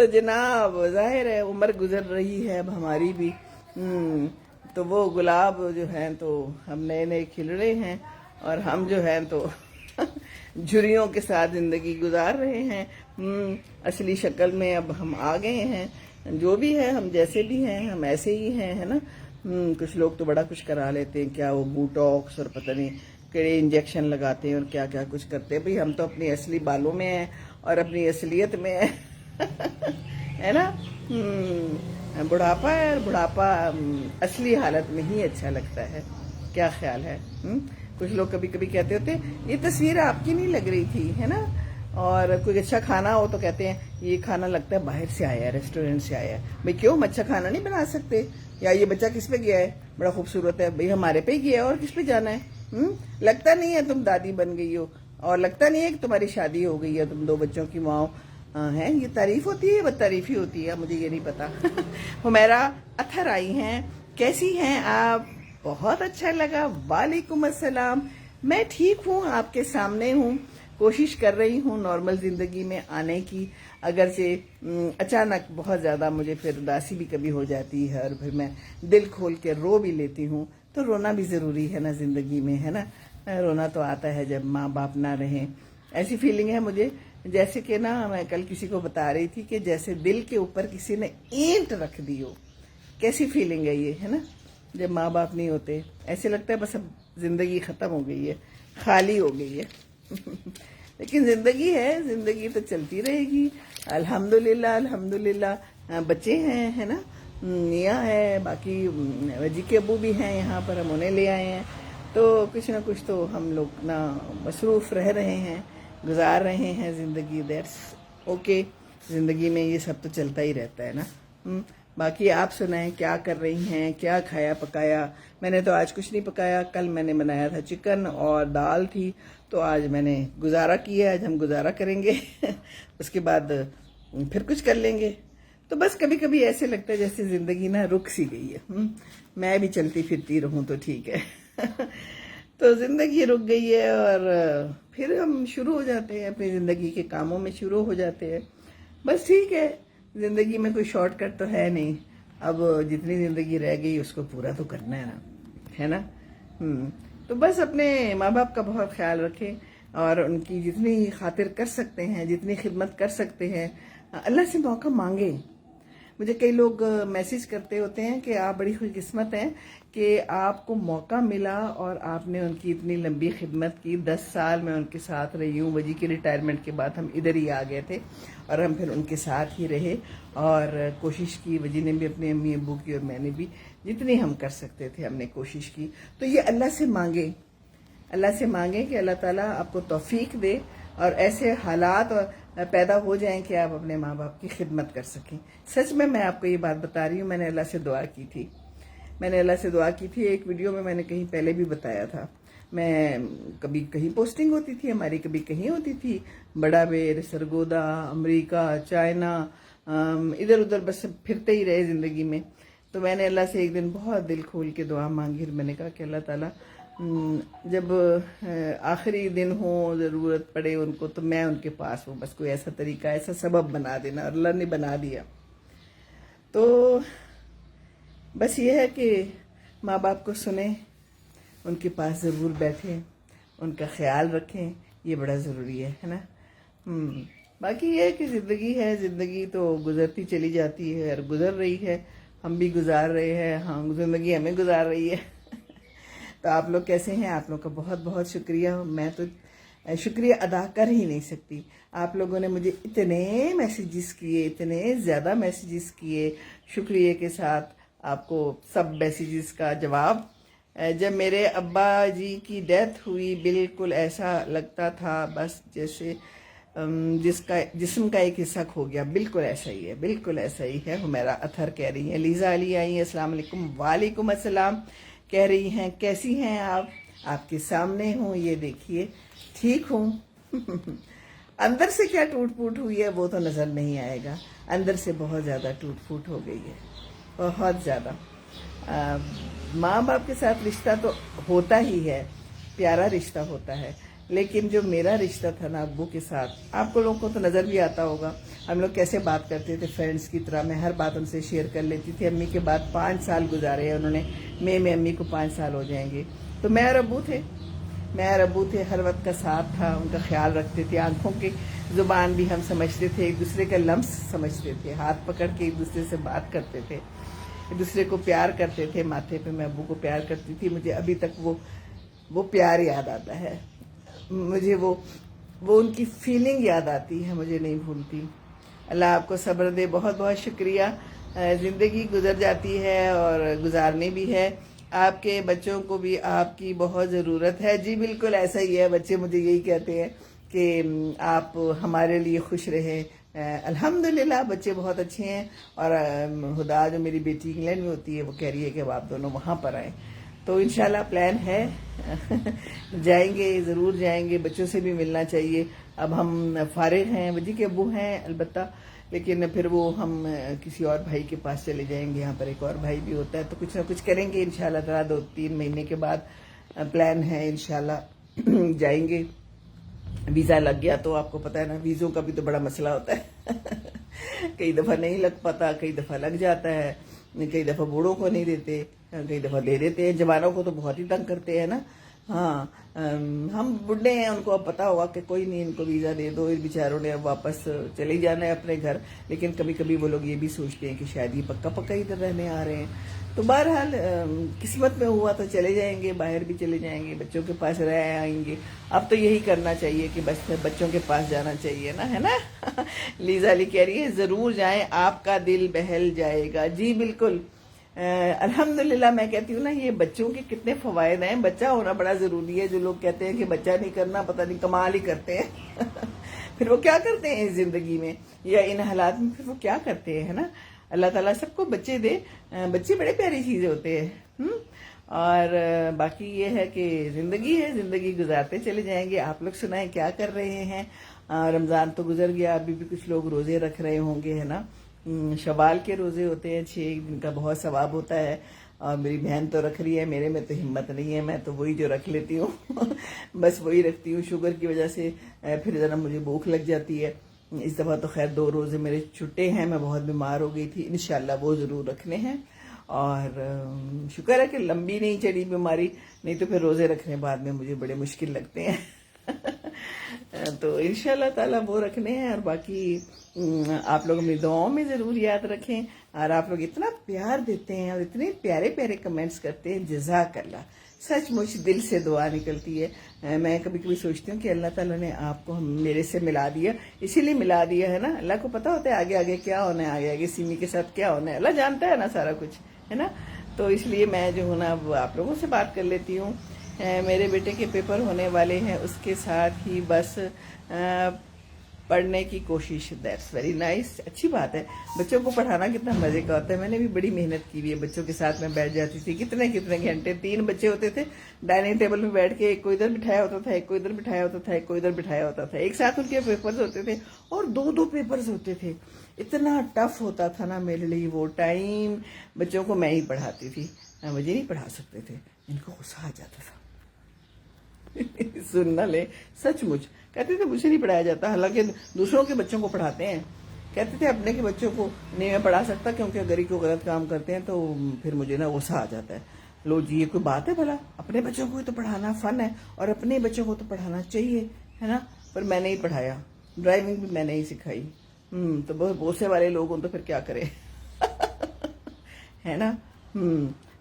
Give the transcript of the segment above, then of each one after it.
تو جناب ظاہر ہے عمر گزر رہی ہے اب ہماری بھی، تو وہ گلاب جو ہیں تو ہم نئے نئے کھل رہے ہیں، اور ہم جو ہیں تو جھریوں کے ساتھ زندگی گزار رہے ہیں۔ اصلی شکل میں اب ہم آ گئے ہیں، جو بھی ہے ہم جیسے بھی ہیں ہم ایسے ہی ہیں، ہے نا۔ کچھ لوگ تو بڑا کچھ کرا لیتے ہیں، کیا وہ بوٹاکس اور پتہ نہیں کیڑے انجیکشن لگاتے ہیں اور کیا کیا کچھ کرتے ہیں۔ بھئی ہم تو اپنی اصلی بالوں میں ہیں اور اپنی اصلیت میں ہیں، ہے نا۔ بڑھاپا ہے، اور بڑھاپا اصلی حالت میں ہی اچھا لگتا ہے، کیا خیال ہے؟ کچھ لوگ کبھی کبھی کہتے ہوتے یہ تصویر آپ کی نہیں لگ رہی تھی، ہے نا۔ اور کوئی اچھا کھانا ہو تو کہتے ہیں یہ کھانا لگتا ہے باہر سے آیا ہے، ریسٹورینٹ سے آیا ہے۔ بھئی کیوں ہم اچھا کھانا نہیں بنا سکتے؟ یا یہ بچہ کس پہ گیا ہے، بڑا خوبصورت ہے، بھئی ہمارے پہ ہی گیا ہے، اور کس پہ جانا ہے؟ لگتا نہیں ہے تم دادی بن گئی ہو، اور لگتا نہیں ہے کہ تمہاری شادی ہو گئی ہے، تم 2 بچوں کی ماں ہیں۔ یہ تعریف ہوتی ہے، بد تعریفی ہوتی ہے، مجھے یہ نہیں پتا۔ حمیرہ اطہر آئی ہیں، کیسی ہیں آپ؟ بہت اچھا لگا، وعلیکم السلام۔ میں ٹھیک ہوں، آپ کے سامنے ہوں، کوشش کر رہی ہوں نارمل زندگی میں آنے کی، اگرچہ اچانک بہت زیادہ مجھے پھر اداسی بھی کبھی ہو جاتی ہے، اور پھر میں دل کھول کے رو بھی لیتی ہوں، تو رونا بھی ضروری ہے نا زندگی میں، ہے نا۔ رونا تو آتا ہے جب ماں باپ نہ رہیں۔ ایسی فیلنگ ہے مجھے جیسے کہ نا، میں کل کسی کو بتا رہی تھی کہ جیسے دل کے اوپر کسی نے اینٹ رکھ دی ہو، کیسی فیلنگ ہے یہ، ہے نا۔ جب ماں باپ نہیں ہوتے ایسے لگتا ہے بس اب زندگی ختم ہو گئی ہے، خالی ہو گئی ہے۔ لیکن زندگی ہے، زندگی تو چلتی رہے گی، الحمدللہ الحمدللہ۔ بچے ہیں، ہے نا، میاں ہے، باقی جی کے ابو بھی ہیں یہاں پر، ہم انہیں لے آئے ہیں، تو کچھ نہ کچھ تو ہم لوگ نا مصروف رہ رہے ہیں، گزار رہے ہیں زندگی۔ دیٹس اوکے، زندگی میں یہ سب تو چلتا ہی رہتا ہے نا۔ باقی آپ سنائیں کیا کر رہی ہیں، کیا کھایا پکایا؟ میں نے تو آج کچھ نہیں پکایا، کل میں نے بنایا تھا چکن اور دال تھی، تو آج میں نے گزارا کیا، آج ہم گزارا کریں گے، اس کے بعد پھر کچھ کر لیں گے۔ تو بس کبھی کبھی ایسے لگتا ہے جیسے زندگی نا رک سی گئی ہے، میں بھی چلتی پھرتی رہوں تو ٹھیک ہے۔ تو زندگی رک گئی ہے، اور پھر ہم شروع ہو جاتے ہیں اپنی زندگی کے کاموں میں، شروع ہو جاتے ہیں۔ بس ٹھیک ہے، زندگی میں کوئی شارٹ کٹ تو ہے نہیں، اب جتنی زندگی رہ گئی اس کو پورا تو کرنا ہے نا، ہے نا۔ تو بس اپنے ماں باپ کا بہت خیال رکھیں، اور ان کی جتنی خاطر کر سکتے ہیں، جتنی خدمت کر سکتے ہیں، اللہ سے موقع مانگیں۔ مجھے کئی لوگ میسیج کرتے ہوتے ہیں کہ آپ بڑی خوش قسمت ہیں کہ آپ کو موقع ملا اور آپ نے ان کی اتنی لمبی خدمت کی۔ 10 سال میں ان کے ساتھ رہی ہوں، وجی کی ریٹائرمنٹ کے بعد ہم ادھر ہی آ گئے تھے، اور ہم پھر ان کے ساتھ ہی رہے، اور کوشش کی، وجی نے بھی اپنے امی ابو کی اور میں نے بھی، جتنی ہم کر سکتے تھے ہم نے کوشش کی۔ تو یہ اللہ سے مانگیں، اللہ سے مانگیں کہ اللہ تعالیٰ آپ کو توفیق دے، اور ایسے حالات پیدا ہو جائیں کہ آپ اپنے ماں باپ کی خدمت کر سکیں۔ سچ میں آپ کو یہ بات بتا رہی ہوں، میں نے اللہ سے دعا کی تھی، ایک ویڈیو میں نے کہیں پہلے بھی بتایا تھا۔ میں کبھی کہیں پوسٹنگ ہوتی تھی ہماری، کبھی کہیں ہوتی تھی، بڑا بیر، سرگودا، امریکہ، چائنا، ادھر ادھر بس پھرتے ہی رہے زندگی میں۔ تو میں نے اللہ سے ایک دن بہت دل کھول کے دعا مانگی، میں نے کہا کہ اللہ تعالیٰ جب آخری دن ہو، ضرورت پڑے ان کو، تو میں ان کے پاس ہوں، بس کوئی ایسا طریقہ، ایسا سبب بنا دینا، اور اللہ نے بنا دیا۔ تو بس یہ ہے کہ ماں باپ کو سنیں، ان کے پاس ضرور بیٹھیں، ان کا خیال رکھیں، یہ بڑا ضروری ہے نا۔ باقی یہ ہے کہ زندگی ہے، زندگی تو گزرتی چلی جاتی ہے، اور گزر رہی ہے، ہم بھی گزار رہے ہیں، ہاں زندگی ہمیں گزار رہی ہے۔ تو آپ لوگ کیسے ہیں؟ آپ لوگ کا بہت بہت شکریہ، میں تو شکریہ ادا کر ہی نہیں سکتی۔ آپ لوگوں نے مجھے اتنے میسیجز کیے، اتنے زیادہ میسیجز کیے، شکریہ کے ساتھ آپ کو سب میسیجز کا جواب۔ جب میرے ابا جی کی ڈیتھ ہوئی، بالکل ایسا لگتا تھا بس جیسے جسم کا ایک حصہ کھو گیا، بالکل ایسا ہی ہے، بالکل ایسا ہی ہے۔ حمیرہ اطہر کہہ رہی ہیں، لیزا علی آئی ہیں، السلام علیکم۔ وعلیکم السلام، کہہ رہی ہیں کیسی ہیں آپ کے سامنے ہوں، یہ دیکھیے ٹھیک ہوں۔ اندر سے کیا ٹوٹ پھوٹ ہوئی ہے وہ تو نظر نہیں آئے گا، اندر سے بہت زیادہ ٹوٹ پھوٹ ہو گئی ہے، بہت زیادہ۔ ماں باپ کے ساتھ رشتہ تو ہوتا ہی ہے، پیارا رشتہ ہوتا ہے، لیکن جو میرا رشتہ تھا نا ابو کے ساتھ، آپ کو لوگوں کو تو نظر بھی آتا ہوگا، ہم لوگ کیسے بات کرتے تھے فرینڈس کی طرح، میں ہر بات ان سے شیئر کر لیتی تھی۔ امی کے بعد 5 سال گزارے ہیں انہوں نے، میں امی کو 5 سال ہو جائیں گے، تو میں اور ابو تھے، ہر وقت کا ساتھ تھا، ان کا خیال رکھتے تھے، آنکھوں کی زبان بھی ہم سمجھتے تھے، ایک دوسرے کا لمس سمجھتے تھے، ہاتھ پکڑ کے ایک دوسرے سے بات کرتے تھے، ایک دوسرے کو پیار کرتے تھے، ماتھے پہ میں ابو کو پیار کرتی تھی، مجھے ابھی تک وہ پیار یاد آتا ہے، مجھے وہ ان کی فیلنگ یاد آتی ہے، مجھے نہیں بھولتی۔ اللہ آپ کو صبر دے، بہت بہت شکریہ۔ زندگی گزر جاتی ہے اور گزارنی بھی ہے، آپ کے بچوں کو بھی آپ کی بہت ضرورت ہے۔ جی بالکل ایسا ہی ہے، بچے مجھے یہی کہتے ہیں کہ آپ ہمارے لیے خوش رہیں۔ الحمدللہ بچے بہت اچھے ہیں، اور ہدا جو میری بیٹی انگلینڈ میں ہوتی ہے وہ کہہ رہی ہے کہ اب آپ دونوں وہاں پر آئیں، تو انشاءاللہ پلان ہے جائیں گے، ضرور جائیں گے، بچوں سے بھی ملنا چاہیے۔ اب ہم فارغ ہیں، وجی کے ابو ہیں البتہ، لیکن پھر وہ ہم کسی اور بھائی کے پاس چلے جائیں گے، یہاں پر ایک اور بھائی بھی ہوتا ہے، تو کچھ نہ کچھ کریں گے انشاءاللہ تعالیٰ، 2-3 مہینے کے بعد پلان ہے انشاءاللہ جائیں گے۔ ویزا لگ گیا تو آپ کو پتہ ہے نا، ویزوں کا بھی تو بڑا مسئلہ ہوتا ہے کئی دفعہ نہیں لگ پاتا، کئی دفعہ لگ جاتا ہے، کئی دفعہ بوڑھوں کو نہیں دیتے، کئی دفعہ دے دیتے ہیں، جوانوں کو تو بہت ہی تنگ کرتے ہیں نا۔ ہاں ہم بڈھے ہیں، ان کو اب پتا ہوگا کہ کوئی نہیں، ان کو ویزا دے دو، ان بیچاروں نے اب واپس چلے جانا ہے اپنے گھر، لیکن کبھی کبھی وہ لوگ یہ بھی سوچتے ہیں کہ شاید یہ پکا پکا ادھر رہنے آ رہے ہیں، تو بہرحال قسمت میں ہوا تو چلے جائیں گے، باہر بھی چلے جائیں گے، بچوں کے پاس رہ آئیں گے۔ اب تو یہی کرنا چاہیے کہ بس بچوں کے پاس جانا چاہیے نا، ہے نا لیزا علی کہہ رہی ہے ضرور جائیں، آپ کا دل بہل جائے گا۔ جی بالکل، الحمدللہ میں کہتی ہوں نا، یہ بچوں کے کتنے فوائد ہیں، بچہ ہونا بڑا ضروری ہے۔ جو لوگ کہتے ہیں کہ بچہ نہیں کرنا، پتہ نہیں کمال ہی کرتے ہیں پھر وہ کیا کرتے ہیں اس زندگی میں یا ان حالات میں، پھر وہ کیا کرتے ہیں نا۔ اللہ تعالیٰ سب کو بچے دے، بچے بڑے پیاری چیزیں ہوتے ہیں۔ اور باقی یہ ہے کہ زندگی ہے، زندگی گزارتے چلے جائیں گے۔ آپ لوگ سنائیں کیا کر رہے ہیں؟ رمضان تو گزر گیا، ابھی بھی کچھ لوگ روزے رکھ رہے ہوں گے، ہے نا۔ شوال کے روزے ہوتے ہیں 6 دن کا، بہت ثواب ہوتا ہے، اور میری بہن تو رکھ رہی ہے، میرے میں تو ہمت نہیں ہے، میں تو وہی جو رکھ لیتی ہوں بس وہی رکھتی ہوں، شوگر کی وجہ سے پھر ذرا مجھے بھوک لگ جاتی ہے۔ اس دفعہ تو خیر 2 روزے میرے چھٹے ہیں، میں بہت بیمار ہو گئی تھی، انشاءاللہ وہ ضرور رکھنے ہیں، اور شکر ہے کہ لمبی نہیں چڑھی بیماری، نہیں تو پھر روزے رکھنے بعد میں مجھے بڑے مشکل لگتے ہیں تو انشاءاللہ تعالیٰ وہ رکھنے ہیں، اور باقی آپ لوگ اپنی دعاؤں میں ضرور یاد رکھیں، اور آپ لوگ اتنا پیار دیتے ہیں اور اتنے پیارے پیارے کمنٹس کرتے ہیں، جزاک اللہ، سچ مچ دل سے دعا نکلتی ہے۔ میں کبھی کبھی سوچتی ہوں کہ اللہ تعالیٰ نے آپ کو میرے سے ملا دیا، اسی لیے ملا دیا ہے نا، اللہ کو پتا ہوتا ہے آگے آگے کیا ہونا ہے، آگے آگے سیمی کے ساتھ کیا ہونا ہے، اللہ جانتا ہے نا سارا کچھ، ہے نا۔ تو اس لیے میں جو ہوں نا وہ آپ لوگوں سے بات کر لیتی ہوں۔ میرے بیٹے کے پیپر ہونے والے ہیں، اس کے ساتھ ہی بس پڑھنے کی کوشش، دیٹس ویری نائس، اچھی بات ہے۔ بچوں کو پڑھانا کتنا مزے کا ہوتا ہے، میں نے بھی بڑی محنت کی ہوئی ہے، بچوں کے ساتھ میں بیٹھ جاتی تھی کتنے گھنٹے، 3 بچے ہوتے تھے، ڈائننگ ٹیبل میں بیٹھ کے ایک کو ادھر بٹھایا ہوتا تھا، ایک کو ادھر بٹھایا ہوتا تھا، ایک کو ادھر بٹھایا ہوتا تھا، ایک ساتھ ان کے پیپرز ہوتے تھے، اور 2 پیپرز ہوتے تھے، اتنا ٹف ہوتا تھا نا میرے لیے وہ ٹائم۔ بچوں کو میں ہی پڑھاتی تھی، مجھے نہیں پڑھا سکتے تھے، ان کو غصہ آ جاتا تھا سننا لے، سچ مچ کہتے تھے مجھے نہیں پڑھایا جاتا، حالانکہ دوسروں کے بچوں کو پڑھاتے ہیں، کہتے تھے اپنے کے بچوں کو نہیں میں پڑھا سکتا، کیونکہ اگر ہی کوئی غلط کام کرتے ہیں تو پھر مجھے نا غصہ آ جاتا ہے۔ لو جی، یہ کوئی بات ہے بھلا؟ اپنے بچوں کو تو پڑھانا فن ہے، اور اپنے بچوں کو تو پڑھانا چاہیے، ہے نا۔ پر میں نہیں پڑھایا، ڈرائیونگ بھی میں نہیں سکھائی، تو بہت بوسے والے لوگ ہوں تو پھر کیا کریں ہے نا۔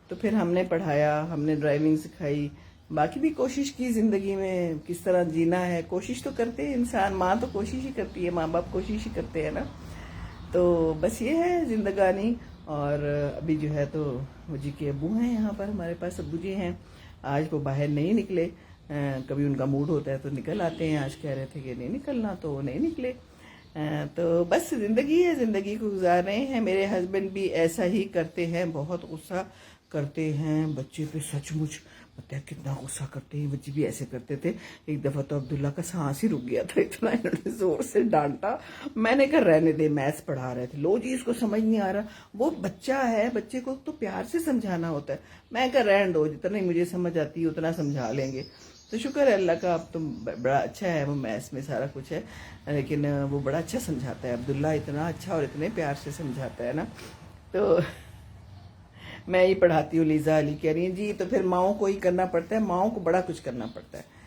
تو پھر ہم نے پڑھایا، ہم نے ڈرائیونگ سکھائی، باقی بھی کوشش کی زندگی میں کس طرح جینا ہے، کوشش تو کرتے ہیں انسان، ماں تو کوشش ہی کرتی ہے، ماں باپ کوشش ہی کرتے ہیں نا۔ تو بس یہ ہے زندگانی، اور ابھی جو ہے تو جی کے ابو ہیں یہاں پر ہمارے پاس، ابو جی ہیں، آج وہ باہر نہیں نکلے، کبھی ان کا موڈ ہوتا ہے تو نکل آتے ہیں، آج کہہ رہے تھے کہ نہیں نکلنا تو وہ نہیں نکلے۔ تو بس زندگی ہے، زندگی کو گزار رہے ہیں۔ میرے ہسبینڈ بھی ایسا ہی کرتے ہیں، بہت غصہ کرتے ہیں بچے پہ، سچ مچ پتہ ہے کتنا غصہ کرتے ہیں بچے بھی، ایسے کرتے تھے۔ ایک دفعہ تو عبداللہ کا سانس ہی رک گیا تھا، اتنا انہوں نے زور سے ڈانٹا، میں نے کہا رہنے دے، میتھس پڑھا رہے تھے، لو جی اس کو سمجھ نہیں آ رہا، وہ بچہ ہے، بچے کو تو پیار سے سمجھانا ہوتا ہے، میں کہا رہنے دو، جتنا ہی مجھے سمجھ آتی ہے اتنا سمجھا لیں گے۔ تو شکر ہے اللہ کا، اب تو بڑا اچھا ہے، وہ میتھس میں سارا کچھ ہے، لیکن وہ بڑا اچھا سمجھاتا ہے عبداللہ، اتنا اچھا اور اتنے پیار سے سمجھاتا ہے نا. تو میں ہی پڑھاتی ہوں. لیزا علی کہہ رہی ہیں جی تو پھر ماؤں کو ہی کرنا پڑتا ہے، ماؤں کو بڑا کچھ کرنا پڑتا ہے.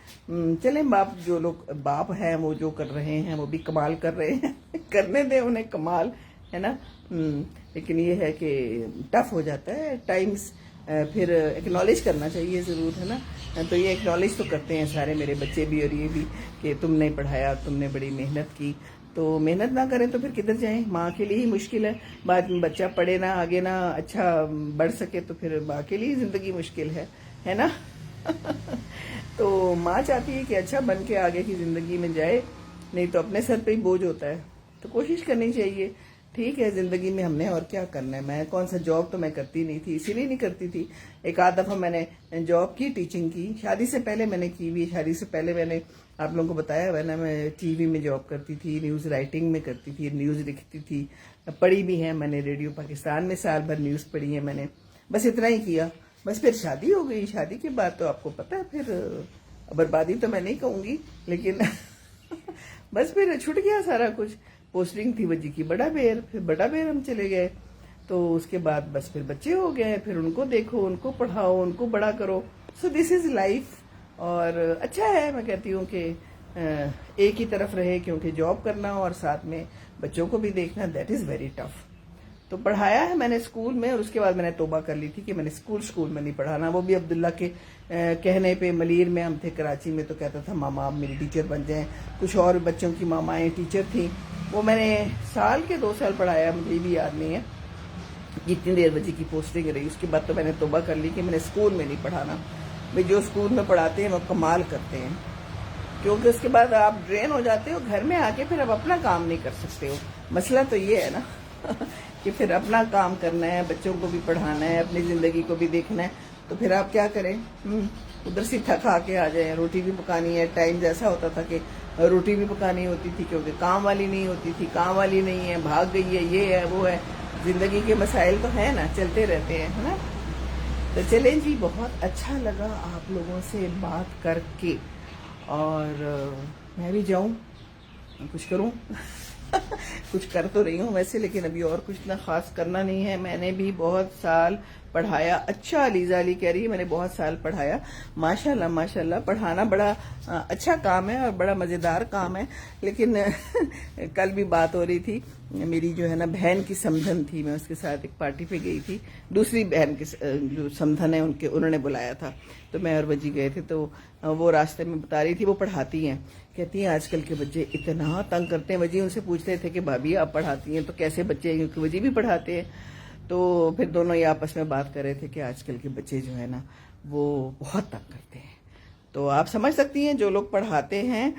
چلیں باپ، جو لوگ باپ ہیں وہ جو کر رہے ہیں وہ بھی کمال کر رہے ہیں کرنے دیں انہیں کمال، ہے نا. لیکن یہ ہے کہ ٹف ہو جاتا ہے ٹائمز، پھر ایکنالج کرنا چاہیے ضرور، ہے نا. تو یہ ایکنالج تو کرتے ہیں سارے میرے بچے بھی اور یہ بھی کہ تم نے پڑھایا، تم نے بڑی محنت کی. تو محنت نہ کریں تو پھر کدھر جائیں؟ ماں کے لیے ہی مشکل ہے. بعد میں بچہ پڑھے نہ، آگے نہ اچھا بڑھ سکے تو پھر ماں کے لیے زندگی مشکل ہے نا. تو ماں چاہتی ہے کہ اچھا بن کے آگے کی زندگی میں جائے، نہیں تو اپنے سر پہ ہی بوجھ ہوتا ہے. تو کوشش کرنی چاہیے. ٹھیک ہے، زندگی میں ہم نے اور کیا کرنا ہے. میں کون سا جاب تو میں کرتی نہیں تھی، اسی لیے نہیں کرتی تھی. ایک آدھ دفعہ میں نے جاب کی، ٹیچنگ کی. شادی سے پہلے میں نے کی ہوئی، شادی سے پہلے میں نے آپ لوگوں کو بتایا ہوا نا، میں ٹی وی میں جاب کرتی تھی، نیوز رائٹنگ میں کرتی تھی، نیوز لکھتی تھی. پڑھی بھی ہے میں نے، ریڈیو پاکستان میں سال بھر نیوز پڑھی ہے میں نے. بس اتنا ہی کیا. بس پھر شادی ہو گئی. شادی کے بعد تو آپ کو پتہ ہے پھر بربادی تو میں نہیں کہوں گی، لیکن بس پھر چھٹ گیا سارا کچھ. پوسٹنگ تھی وجی کی بڑا بیر، پھر بڑا بیر ہم چلے گئے. تو اس کے بعد بس پھر بچے ہو گئے، پھر ان کو دیکھو، ان کو پڑھاؤ، ان کو بڑا کرو. سو دس از لائف. اور اچھا ہے، میں کہتی ہوں کہ ایک ہی طرف رہے، کیونکہ جاب کرنا اور ساتھ میں بچوں کو بھی دیکھنا، دیٹ از ویری ٹف. تو پڑھایا ہے میں نے اسکول میں، اور اس کے بعد میں نے توبہ کر لی تھی کہ میں نے اسکول میں نہیں پڑھانا. وہ بھی عبداللہ کے کہنے پہ. ملیر میں ہم تھے کراچی میں، تو کہتا تھا ماما آپ میری ٹیچر بن جائیں. کچھ اور بچوں کی مامائیں ٹیچر تھیں، وہ میں نے سال کے 2 سال پڑھایا، مجھے بھی یاد نہیں ہے جتنی دیر بچی کی پوسٹنگ رہی. اس کے بعد تو میں نے توبہ کر لی کہ میں نے اسکول میں نہیں پڑھانا. بھائی جو اسکول میں پڑھاتے ہیں وہ کمال کرتے ہیں، کیونکہ اس کے بعد آپ ڈرین ہو جاتے ہو، گھر میں آ کے پھر آپ اپنا کام نہیں کر سکتے ہو. مسئلہ تو یہ ہے نا کہ پھر اپنا کام کرنا ہے، بچوں کو بھی پڑھانا ہے، اپنی زندگی کو بھی دیکھنا ہے. تو پھر آپ کیا کریں؟ ادھر سے تھکا کے آ جائیں. روٹی بھی پکانی ہے. ٹائم ایسا ہوتا تھا کہ روٹی بھی پکانی ہوتی تھی، کیونکہ کام والی نہیں ہوتی تھی. کام والی نہیں ہے، بھاگ گئی ہے، یہ ہے وہ ہے. زندگی کے مسائل تو ہیں نا، چلتے رہتے ہیں، ہے نا. تو چلیں جی، بہت اچھا لگا آپ لوگوں سے بات کر کے. اور میں بھی جاؤں کچھ کروں کچھ کر تو رہی ہوں ویسے، لیکن ابھی اور کچھ اتنا خاص کرنا نہیں ہے. میں نے بھی بہت سال پڑھایا. اچھا، لیزا علی کہہ رہی ہے میں نے بہت سال پڑھایا. ماشاءاللہ ماشاءاللہ، پڑھانا بڑا اچھا کام ہے اور بڑا مزیدار کام ہے. لیکن کل بھی بات ہو رہی تھی، میری جو ہے نا بہن کی سمدھن تھی، میں اس کے ساتھ ایک پارٹی پہ گئی تھی. دوسری بہن کی جو سمدھن ہے انہوں نے بلایا تھا، تو میں اور وجی گئے تھے. تو وہ راستے میں بتا رہی تھی، وہ پڑھاتی ہیں، کہتی ہیں آج کل کے بچے اتنا تنگ کرتے ہیں. وجی ان سے پوچھتے تھے کہ بھابھی آپ پڑھاتی ہیں تو کیسے بچے ہیں، کیونکہ وجی بھی پڑھاتے ہیں. تو پھر دونوں ہی آپس میں بات کر رہے تھے کہ آج کل کے بچے جو ہے نا وہ بہت تنگ کرتے ہیں. تو آپ سمجھ سکتی ہیں، جو لوگ پڑھاتے ہیں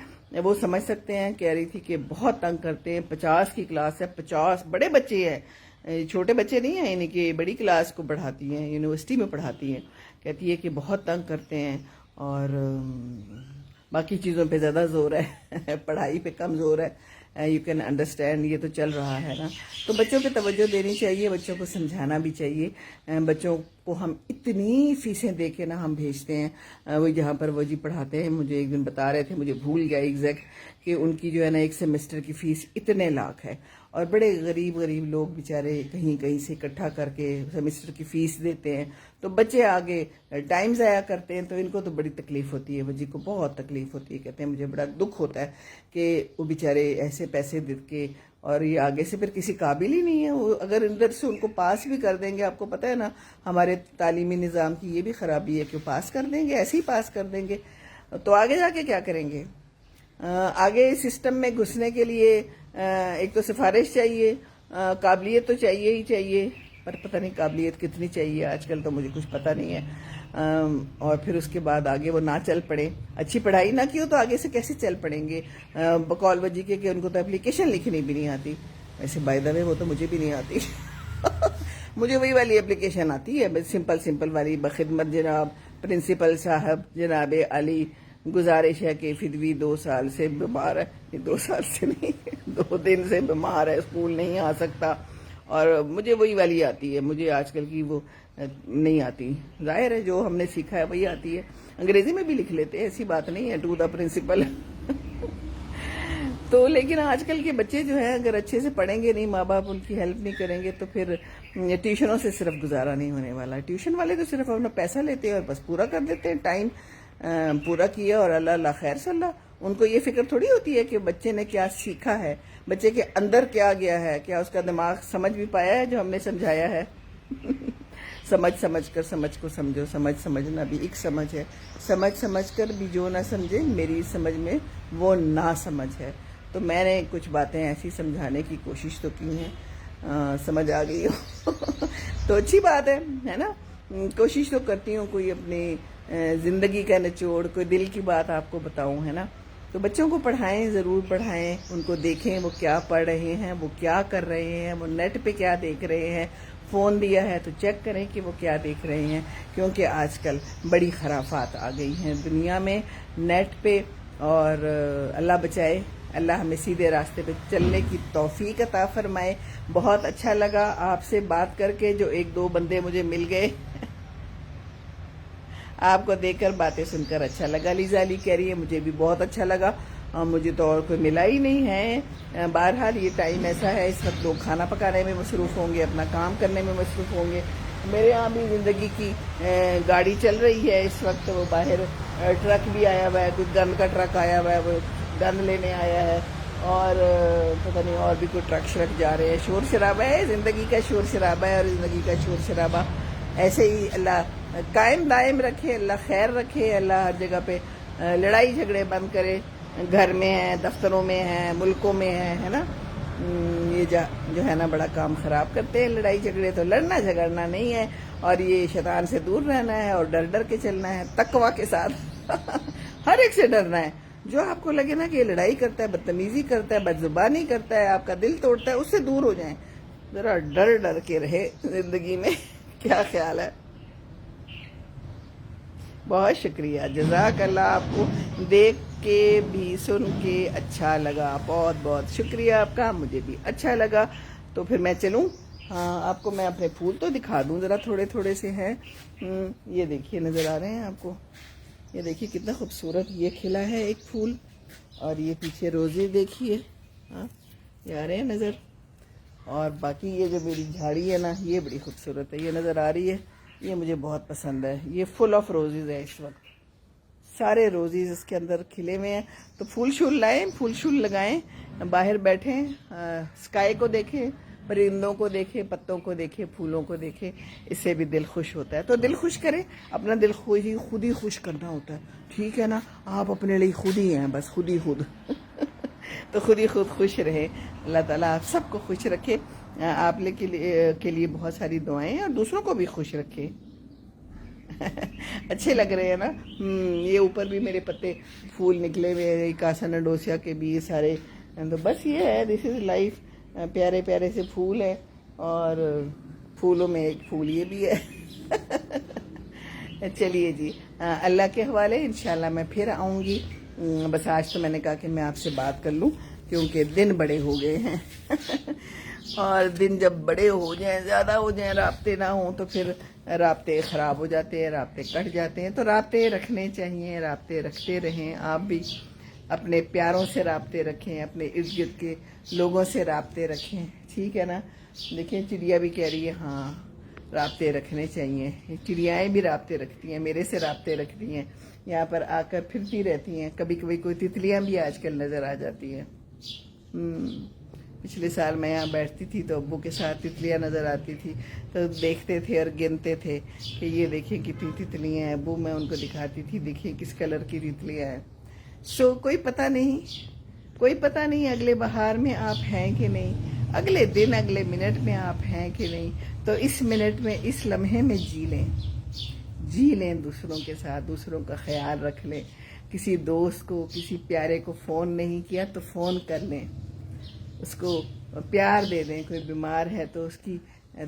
وہ سمجھ سکتے ہیں. کہہ رہی تھی کہ بہت تنگ کرتے ہیں. 50 کی کلاس ہے، 50 بڑے بچے ہیں، چھوٹے بچے نہیں ہیں، یعنی کہ بڑی کلاس کو پڑھاتی ہیں، یونیورسٹی میں پڑھاتی ہیں. کہتی ہے کہ بہت تنگ کرتے ہیں اور باقی چیزوں پہ زیادہ زور ہے پڑھائی پہ کم زور ہے. یو کین انڈرسٹینڈ، یہ تو چل رہا ہے نا. تو بچوں پہ توجہ دینی چاہیے، بچوں کو سمجھانا بھی چاہیے. بچوں کو ہم اتنی فیسیں دے کے نا ہم بھیجتے ہیں. وہ جہاں پر وہ جی پڑھاتے ہیں، مجھے ایک دن بتا رہے تھے، مجھے بھول گیا ایگزیکٹ، کہ ان کی جو ہے نا ایک سیمسٹر کی فیس اتنے لاکھ ہے. اور بڑے غریب لوگ بیچارے کہیں کہیں سے اکٹھا کر کے سیمسٹر کی فیس دیتے ہیں. تو بچے آگے ٹائم ضائع کرتے ہیں، تو ان کو تو بڑی تکلیف ہوتی ہے. وجی کو بہت تکلیف ہوتی ہے. کہتے ہیں مجھے بڑا دکھ ہوتا ہے کہ وہ بیچارے ایسے پیسے دے کے، اور یہ آگے سے پھر کسی قابل ہی نہیں ہے. وہ اگر اندر سے ان کو پاس بھی کر دیں گے، آپ کو پتہ ہے نا ہمارے تعلیمی نظام کی یہ بھی خرابی ہے کہ وہ پاس کر دیں گے، ایسے ہی پاس کر دیں گے. تو آگے جا کے کیا کریں گے؟ آگے سسٹم میں گھسنے کے لیے ایک تو سفارش چاہیے، قابلیت تو چاہیے ہی چاہیے، پر پتہ نہیں قابلیت کتنی چاہیے آج کل، تو مجھے کچھ پتہ نہیں ہے. اور پھر اس کے بعد آگے وہ نہ چل پڑے. اچھی پڑھائی نہ کی ہو تو آگے سے کیسے چل پڑیں گے؟ بقول وجی کے کہ ان کو تو اپلیکیشن لکھنی بھی نہیں آتی. ویسے بائی دا وے وہ تو مجھے بھی نہیں آتی مجھے وہی والی اپلیکیشن آتی ہے، سمپل والی. بخدمت جناب پرنسپل صاحب جناب علی، گزارش ہے کہ فدوی 2 سال سے بیمار ہے. 2 سال سے نہیں 2 دن سے بیمار ہے، اسکول نہیں آ سکتا. اور مجھے وہی والی آتی ہے. مجھے آج کل کی وہ نہیں آتی. ظاہر ہے جو ہم نے سیکھا ہے وہی آتی ہے. انگریزی میں بھی لکھ لیتے ہیں, ایسی بات نہیں ہے, ٹو دا پرنسپل. تو لیکن آج کل کے بچے جو ہیں اگر اچھے سے پڑھیں گے نہیں, ماں باپ ان کی ہیلپ نہیں کریں گے, تو پھر ٹیوشنوں سے صرف گزارا نہیں ہونے والا. ٹیوشن والے تو صرف اپنا پیسہ لیتے ہیں اور بس پورا کر دیتے ہیں, ٹائم پورا کیا اور اللہ اللہ خیر صلی اللہ. ان کو یہ فکر تھوڑی ہوتی ہے کہ بچے نے کیا سیکھا ہے, بچے کے اندر کیا گیا ہے, کیا اس کا دماغ سمجھ بھی پایا ہے جو ہم نے سمجھایا ہے. سمجھ کر سمجھ کو سمجھو, سمجھنا بھی ایک سمجھ ہے. سمجھ کر بھی جو نہ سمجھے, میری سمجھ میں وہ نہ سمجھ ہے. تو میں نے کچھ باتیں ایسی سمجھانے کی کوشش تو کی ہیں, سمجھ آ گئی ہو تو اچھی بات ہے نا. کوشش تو کرتی ہوں کوئی اپنی زندگی کا نچوڑ, کوئی دل کی بات آپ کو بتاؤں, ہے نا. تو بچوں کو پڑھائیں, ضرور پڑھائیں, ان کو دیکھیں وہ کیا پڑھ رہے ہیں, وہ کیا کر رہے ہیں, وہ نیٹ پہ کیا دیکھ رہے ہیں. فون دیا ہے تو چیک کریں کہ وہ کیا دیکھ رہے ہیں, کیونکہ آج کل بڑی خرافات آ گئی ہیں دنیا میں نیٹ پہ. اور اللہ بچائے, اللہ ہمیں سیدھے راستے پہ چلنے کی توفیق عطا فرمائے. بہت اچھا لگا آپ سے بات کر کے, جو ایک دو بندے مجھے مل گئے. آپ کو دیکھ کر, باتیں سن کر اچھا لگا. لیزا علی کہہ رہی ہے مجھے بھی بہت اچھا لگا, مجھے تو اور کوئی ملا ہی نہیں ہے. بہرحال یہ ٹائم ایسا ہے, اس وقت لوگ کھانا پکانے میں مصروف ہوں گے, اپنا کام کرنے میں مصروف ہوں گے. میرے یہاں بھی زندگی کی گاڑی چل رہی ہے اس وقت. وہ باہر ٹرک بھی آیا ہوا ہے, کچھ گند کا ٹرک آیا ہوا ہے, وہ گند لینے آیا ہے, اور پتہ نہیں اور بھی کوئی ٹرک شرک جا رہے ہیں. شور شرابہ ہے, زندگی کا شور شرابہ ہے, اور زندگی کا شور شرابہ ایسے ہی اللہ قائم دائم رکھے, اللہ خیر رکھے, اللہ ہر جگہ پہ لڑائی جھگڑے بند کرے. گھر میں ہیں, دفتروں میں ہیں, ملکوں میں ہیں, ہے نا. یہ جو ہے نا بڑا کام خراب کرتے ہیں لڑائی جھگڑے. تو لڑنا جھگڑنا نہیں ہے, اور یہ شیطان سے دور رہنا ہے, اور ڈر ڈر کے چلنا ہے, تقوی کے ساتھ. ہر ایک سے ڈرنا ہے. جو آپ کو لگے نا کہ یہ لڑائی کرتا ہے, بدتمیزی کرتا ہے, بد زبانی کرتا ہے, آپ کا دل توڑتا ہے, اس سے دور ہو جائیں. ذرا ڈر ڈر کے رہے زندگی میں. کیا خیال ہے؟ بہت شکریہ, جزاک اللہ. آپ کو دیکھ کے بھی سن کے اچھا لگا, بہت بہت شکریہ آپ کا, مجھے بھی اچھا لگا. تو پھر میں چلوں. ہاں, آپ کو میں اپنے پھول تو دکھا دوں ذرا, تھوڑے تھوڑے سے ہیں. یہ دیکھیے, نظر آ رہے ہیں آپ کو؟ یہ دیکھیے کتنا خوبصورت یہ کھلا ہے ایک پھول, اور یہ پیچھے روزے دیکھیے. ہاں, یہ آ رہے ہیں نظر. اور باقی یہ جو میری جھاڑی ہے نا, یہ بڑی خوبصورت ہے, یہ نظر آ رہی ہے. یہ مجھے بہت پسند ہے. یہ فل آف روزز ہے اس وقت, سارے روزز اس کے اندر کھلے ہوئے ہیں. تو پھول شول لائیں, پھول شول لگائیں, باہر بیٹھیں, اسکائی کو دیکھیں, پرندوں کو دیکھیں, پتوں کو دیکھیں, پھولوں کو دیکھیں. اس سے بھی دل خوش ہوتا ہے. تو دل خوش کریں, اپنا دل خود ہی خوش کرنا ہوتا ہے, ٹھیک ہے نا. آپ اپنے لیے خود ہی ہیں, بس خود ہی خود. تو خود ہی خود خوش رہے. اللہ تعالیٰ آپ سب کو خوش رکھے. آپ کے لیے بہت ساری دعائیں, اور دوسروں کو بھی خوش رکھے. اچھے لگ رہے ہیں نا. یہ اوپر بھی میرے پتے پھول نکلے ہوئے, کاسن ڈوسیا کے بھی سارے. تو بس یہ ہے, دس از لائف. پیارے پیارے سے پھول ہیں, اور پھولوں میں ایک پھول یہ بھی ہے. چلیے جی, اللہ کے حوالے. انشاءاللہ میں پھر آؤں گی. بس آج تو میں نے کہا کہ میں آپ سے بات کر لوں, کیونکہ دن بڑے ہو گئے ہیں. اور دن جب بڑے ہو جائیں, زیادہ ہو جائیں, رابطے نہ ہوں, تو پھر رابطے خراب ہو جاتے ہیں, رابطے کٹ جاتے ہیں. تو رابطے رکھنے چاہیے, رابطے رکھتے رہیں. آپ بھی اپنے پیاروں سے رابطے رکھیں, اپنے ارد گرد کے لوگوں سے رابطے رکھیں, ٹھیک ہے نا. دیکھیں چڑیا بھی کہہ رہی ہے ہاں رابطے رکھنے چاہیے. چڑیائیں بھی رابطے رکھتی ہیں, میرے سے رابطے رکھتی ہیں, یہاں پر آ کر پھرتی رہتی ہیں. کبھی کبھی کوئی تتلیاں بھی آج کل نظر آ جاتی ہیں. پچھلے سال میں یہاں بیٹھتی تھی تو ابو کے ساتھ تتلیاں نظر آتی تھی, تو دیکھتے تھے اور گنتے تھے کہ یہ دیکھیں کتنی تتلیاں ہیں. ابو میں ان کو دکھاتی تھی, دیکھیں کس کلر کی تتلیاں ہیں. کوئی پتہ نہیں اگلے بہار میں آپ ہیں کہ نہیں, اگلے دن اگلے منٹ میں آپ ہیں کہ نہیں. تو اس منٹ میں, اس لمحے میں جی لیں دوسروں کے ساتھ, دوسروں کا خیال رکھ لیں. کسی دوست کو, کسی پیارے کو فون نہیں کیا تو فون کر لیں, اس کو پیار دے دیں. کوئی بیمار ہے تو اس کی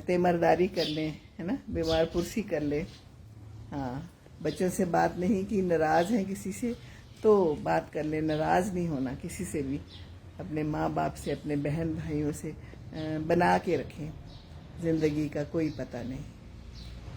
تیمارداری کر لیں, ہے نا, بیمار پرسی کر لیں. ہاں, بچوں سے بات نہیں کی, ناراض ہیں کسی سے تو بات کر لیں. ناراض نہیں ہونا کسی سے بھی, اپنے ماں باپ سے, اپنے بہن بھائیوں سے بنا کے رکھیں. زندگی کا کوئی پتہ نہیں.